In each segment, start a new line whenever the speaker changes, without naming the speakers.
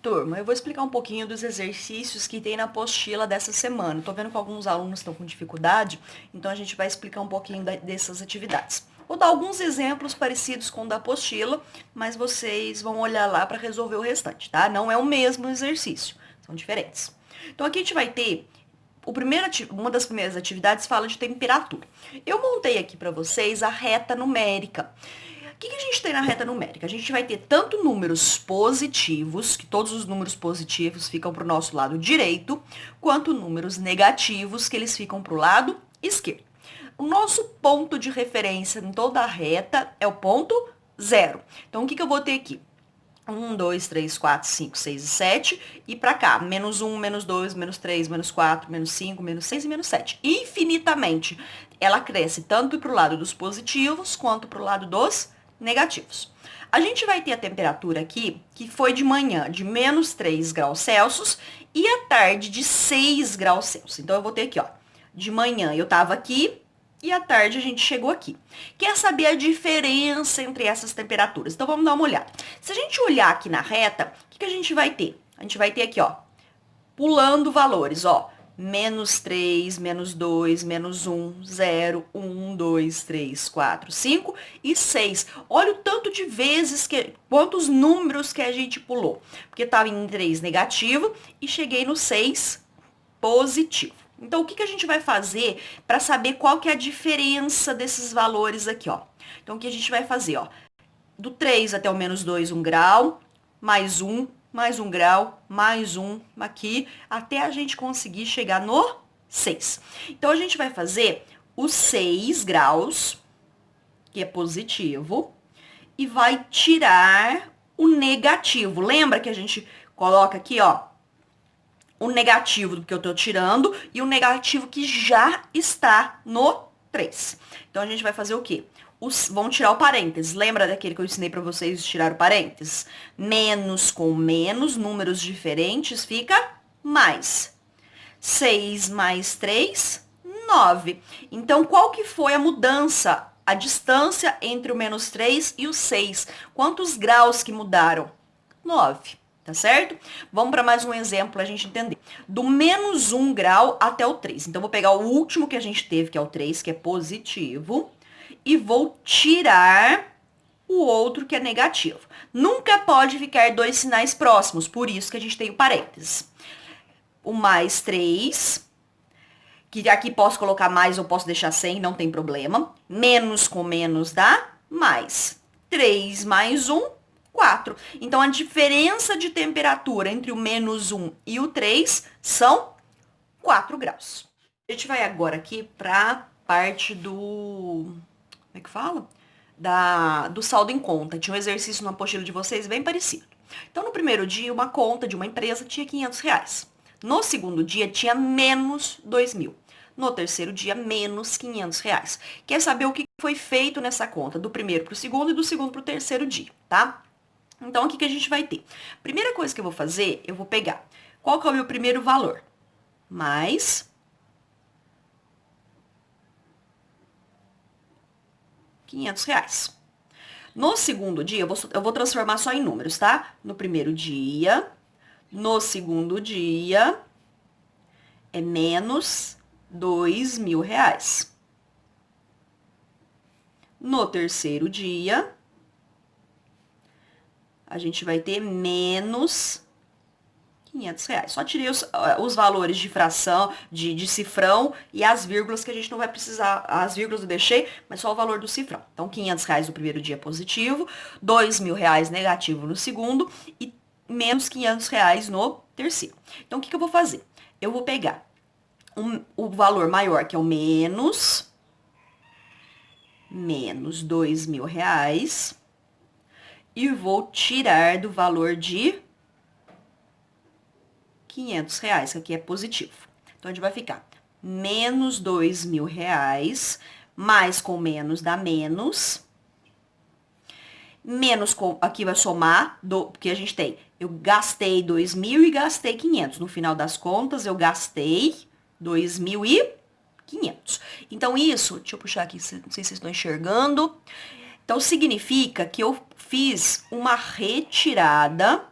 Turma, eu vou explicar um pouquinho dos exercícios que tem na apostila dessa semana. Tô vendo que alguns alunos estão com dificuldade, então a gente vai explicar um pouquinho dessas atividades. Vou dar alguns exemplos parecidos com o da apostila, mas vocês vão olhar lá para resolver o restante, tá? Não é o mesmo exercício, são diferentes. Então aqui a gente vai ter uma das primeiras atividades fala de temperatura. Eu montei aqui para vocês a reta numérica. O que a gente tem na reta numérica? A gente vai ter tanto números positivos, que todos os números positivos ficam para o nosso lado direito, quanto números negativos, que eles ficam para o lado esquerdo. O nosso ponto de referência em toda a reta é o ponto zero. Então, o que eu vou ter aqui? 1, 2, 3, 4, 5, 6 e 7. E para cá, menos 1, menos 2, menos 3, menos 4, menos 5, menos 6 e menos 7. Infinitamente. Ela cresce tanto para o lado dos positivos, quanto para o lado dos negativos. A gente vai ter a temperatura aqui, que foi de manhã de menos 3 graus Celsius e à tarde de 6 graus Celsius. Então, eu vou ter aqui, ó, de manhã eu tava aqui e à tarde a gente chegou aqui. Quer saber a diferença entre essas temperaturas? Então, vamos dar uma olhada. Se a gente olhar aqui na reta, o que a gente vai ter? A gente vai ter aqui, ó, pulando valores, ó. Menos 3, menos 2, menos 1, 0, 1, 2, 3, 4, 5 e 6. Olha o tanto de vezes, quantos números que a gente pulou. Porque estava em 3 negativo e cheguei no 6 positivo. Então, o que a gente vai fazer para saber qual que é a diferença desses valores aqui, ó? Então, o que a gente vai fazer, ó? Do 3 até o menos 2, 1 grau, mais 1 grau, mais 1 aqui, até a gente conseguir chegar no 6. Então, a gente vai fazer os 6 graus, que é positivo, e vai tirar o negativo. Lembra que a gente coloca aqui, ó, o negativo do que eu tô tirando e o negativo que já está no 3. Então, a gente vai fazer o quê? Vão tirar o parênteses. Lembra daquele que eu ensinei para vocês tirar o parênteses? Menos com menos, números diferentes, fica mais. 6 mais 3, 9. Então, qual que foi a mudança? A distância entre o menos 3 e o 6. Quantos graus que mudaram? 9. Tá certo? Vamos para mais um exemplo para a gente entender. Do menos 1 grau até o 3. Então, vou pegar o último que a gente teve, que é o 3, que é positivo, e vou tirar o outro que é negativo. Nunca pode ficar dois sinais próximos, por isso que a gente tem o parênteses. O mais 3, que aqui posso colocar mais ou posso deixar sem, não tem problema. Menos com menos dá mais. 3 mais 1, 4. Então, a diferença de temperatura entre o menos 1 e o 3 são 4 graus. A gente vai agora aqui para a parte do... Como é que fala? Do saldo em conta. Tinha um exercício na apostila de vocês bem parecido. Então, no primeiro dia, uma conta de uma empresa tinha R$ 500. No segundo dia, tinha menos 2.000. No terceiro dia, menos R$ 500. Quer saber o que foi feito nessa conta? Do primeiro para o segundo e do segundo para o terceiro dia, tá? Então, o que a gente vai ter? Primeira coisa que eu vou fazer, eu vou pegar. Qual que é o meu primeiro valor? Mais R$ 500. No segundo dia, eu vou transformar só em números, tá? No primeiro dia, no segundo dia, é menos R$ 2.000. No terceiro dia, a gente vai ter menos R$ 500. Só tirei os valores de fração, de cifrão e as vírgulas que a gente não vai precisar. As vírgulas eu deixei, mas só o valor do cifrão. Então, R$ 500 no primeiro dia positivo, R$ 2.000 negativo no segundo e menos R$ 500 no terceiro. Então, o que eu vou fazer? Eu vou pegar o valor maior, que é o menos R$ 2.000, e vou tirar do valor de R$ 500, que aqui é positivo. Então, a gente vai ficar menos R$ 2.000, mais com menos dá menos. Menos com, aqui vai somar, porque a gente tem, eu gastei 2.000 e gastei 500. No final das contas, eu gastei 2.500. Então, isso, deixa eu puxar aqui, não sei se vocês estão enxergando. Então, significa que eu fiz uma retirada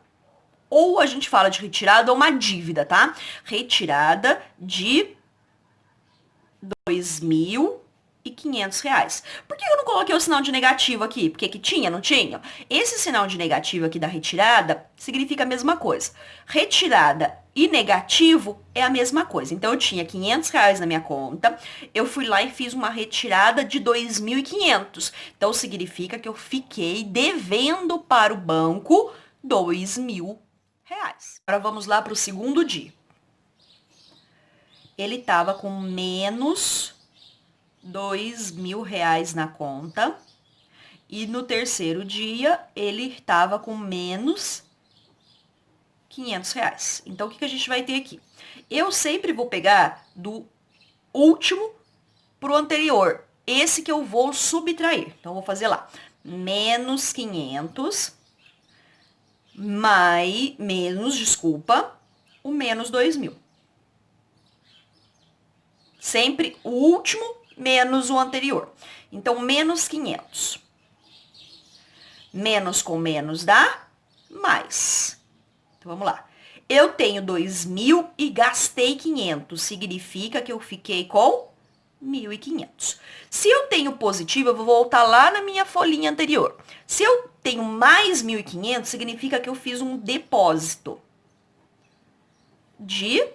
ou a gente fala de retirada ou uma dívida, tá? Retirada de R$ 2.500. Por que eu não coloquei o sinal de negativo aqui? Porque que tinha, não tinha? Esse sinal de negativo aqui da retirada significa a mesma coisa. Retirada e negativo é a mesma coisa. Então, eu tinha R$ 500 na minha conta, eu fui lá e fiz uma retirada de 2.500. Então, significa que eu fiquei devendo para o banco R$ 2.000. Agora, vamos lá para o segundo dia. Ele estava com menos R$ 2.000 na conta. E no terceiro dia, ele estava com menos R$ 500. Então, o que a gente vai ter aqui? Eu sempre vou pegar do último para o anterior. Esse que eu vou subtrair. Então, eu vou fazer lá. Menos 500 o menos 2.000. Sempre o último menos o anterior. Então, menos 500. Menos com menos dá mais. Então, vamos lá. Eu tenho 2.000 e gastei 500. Significa que eu fiquei com 1.500. Se eu tenho positivo, eu vou voltar lá na minha folhinha anterior. Se eu tenho mais 1.500, significa que eu fiz um depósito de R$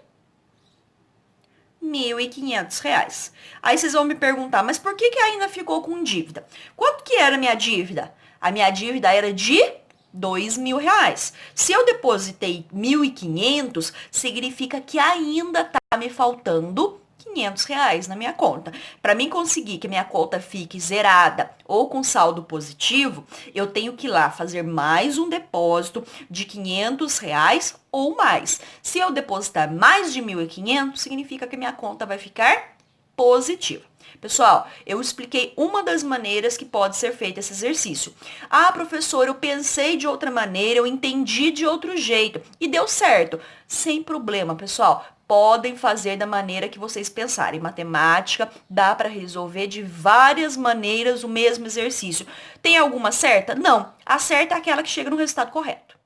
1.500. Aí vocês vão me perguntar, mas por que ainda ficou com dívida? Quanto que era a minha dívida? A minha dívida era de R$ 2.000. Se eu depositei 1.500, significa que ainda tá me faltando R$ 500 na minha conta. Para mim conseguir que a minha conta fique zerada ou com saldo positivo, eu tenho que ir lá fazer mais um depósito de R$ 500 ou mais. Se eu depositar mais de 1.500, significa que a minha conta vai ficar positiva. Pessoal, eu expliquei uma das maneiras que pode ser feito esse exercício. Ah, professor, eu pensei de outra maneira, eu entendi de outro jeito e deu certo. Sem problema, pessoal. Podem fazer da maneira que vocês pensarem. Matemática dá para resolver de várias maneiras o mesmo exercício. Tem alguma certa? Não. A certa é aquela que chega no resultado correto.